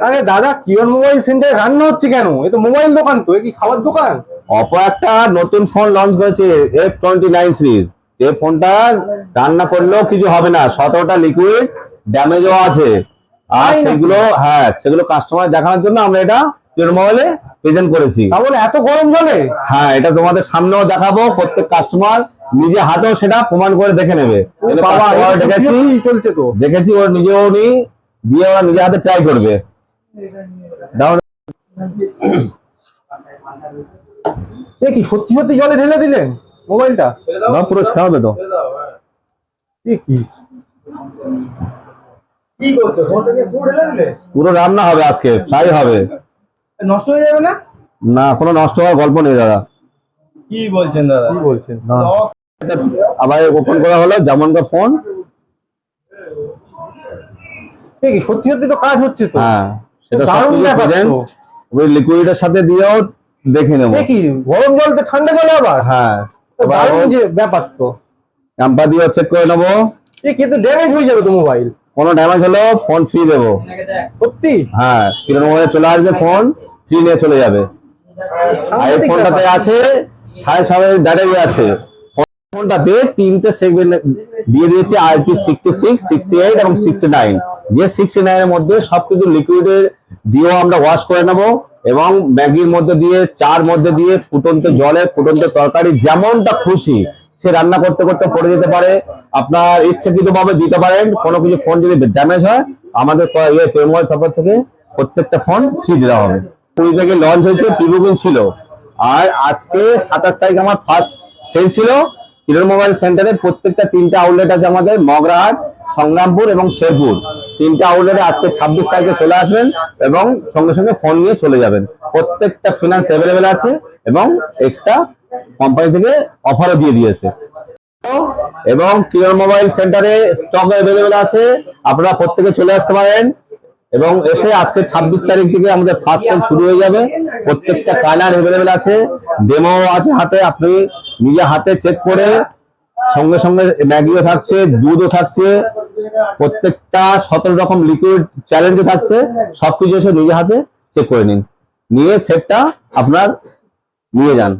আরে দাদা, কিরণ মোবাইল সেন্টারে রান্না হচ্ছে কেন? এ তো মোবাইল দোকান, তো এ কি খাবার দোকান? অপো একটা নতুন ফোন লঞ্চ করেছে, F29 সিরিজ। যে ফোনটা রান্না করলেও কিছু হবে না, 17টা লিকুইড ড্যামেজও আছে। আর সেগুলো কাস্টমার দেখানোর জন্য আমরা এটা কিরণ মোবাইলে প্রেজেন্ট করেছি। তাহলে এত গরম জলে? হ্যাঁ, এটা তোমাদের সামনেও দেখাবো, প্রত্যেক কাস্টমার নিজে হাতেও সেটা প্রমাণ করে দেখে নেবে। চলছে তো দেখেছি, ওর নিজেও দিয়ে ওরা নিজে হাতে ট্রাই করবে। কি সত্যি সত্যি জলে ঢেলে দিলেন মোবাইলটা? পুরো খাওয়াবে তো। কি করছো? পুরো রান্না হবে আজকে, ফ্রাই হবে। নষ্ট হয়ে যাবে না? না, কোনো নষ্ট হওয়ার গল্প নেই দাদা। কি বলছেন দাদা? কি বলছেন? আবার ওপেন করা হলো যেমনটা ফোন। সত্যি সত্যি তো কাজ হচ্ছে তো। হ্যাঁ, সেটা দারুণ ব্যাপার তো। ওই লিকুইডের সাথে দিয়েও দেখে নেবো। কি গরম জল তো ঠান্ডা জলে আবার? হ্যাঁ, দারুণ যে ব্যাপার তো। ক্যাম্পার দিয়ে চেক করে নেবো। কিন্তু ড্যামেজ হয়ে যাবে তো মোবাইল। কোনো ড্যামেজ হলো ফোন ফ্রি দেবো। সত্যি? হ্যাঁ, কিরণ মোবাইলে চলে আসবে, ফোন ফ্রি নিয়ে চলে যাবে। আর এই ফোনটাতে আছে 7.5 ব্যাটারি আছে। ফোনটাতে 3টে সেগমেন্ট দিয়ে দিয়েছে, IP66, 68 এবং 69। যে 69 এর মধ্যে সবকিছু লিকুইডের দিয়েও আমরা ওয়াশ করে নেব, এবং ম্যাগির মধ্যে দিয়ে, চার মধ্যে দিয়ে, ফুটন্ত জলে, ফুটন্ত তরকারি, যেমনটা খুশি সে রান্না করতে করতে পড়ে যেতে পারে। আপনার ইচ্ছাকৃতভাবে দিতে পারেন। কোনো কিছু ফোন যদি ড্যামেজ হয়, আমাদের মোবাইল তরফ থেকে প্রত্যেকটা ফোন ফ্রি দেওয়া হবে। 20 থেকে লঞ্চ হয়েছে, প্রি-বুকিং ছিল। আর আজকে 27 তারিখ আমার ফার্স্ট সেল ছিল। কিরণ মোবাইল সেন্টারে প্রত্যেকটা 3টে আউটলেট আছে আমাদের, মগরাহাট, সংগ্রামপুর এবং শেরপুর। 3টে আউটলেটে আজকে 26 তারিখে চলে আসবেন এবং সঙ্গে সঙ্গে ফোন নিয়ে চলে যাবেন। প্রত্যেকটা ফিনান্স অ্যাভেলেবেল আছে এবং এক্সট্রা কোম্পানি থেকে অফারও দিয়ে দিয়েছে। এবং কিরণ মোবাইল সেন্টারে স্টক অ্যাভেলেবেল আছে, আপনারা প্রত্যেকে চলে আসতে পারেন। এবং এসে আজকে 26 তারিখ থেকে আমাদের ফার্স্ট সেল শুরু হয়ে যাবে। প্রত্যেকটা কালার অ্যাভেলেবেল আছে, ডেমো আছে হাতে, আপনি নিজে হাতে চেক করে, সঙ্গে সঙ্গে ম্যাগিও থাকছে, দুধও থাকছে, প্রত্যেকটা 17 রকম লিকুইড চ্যালেঞ্জও থাকছে। সবকিছু এসে নিজে হাতে চেক করে নিন, নিয়ে সেটটা আপনার নিয়ে যান।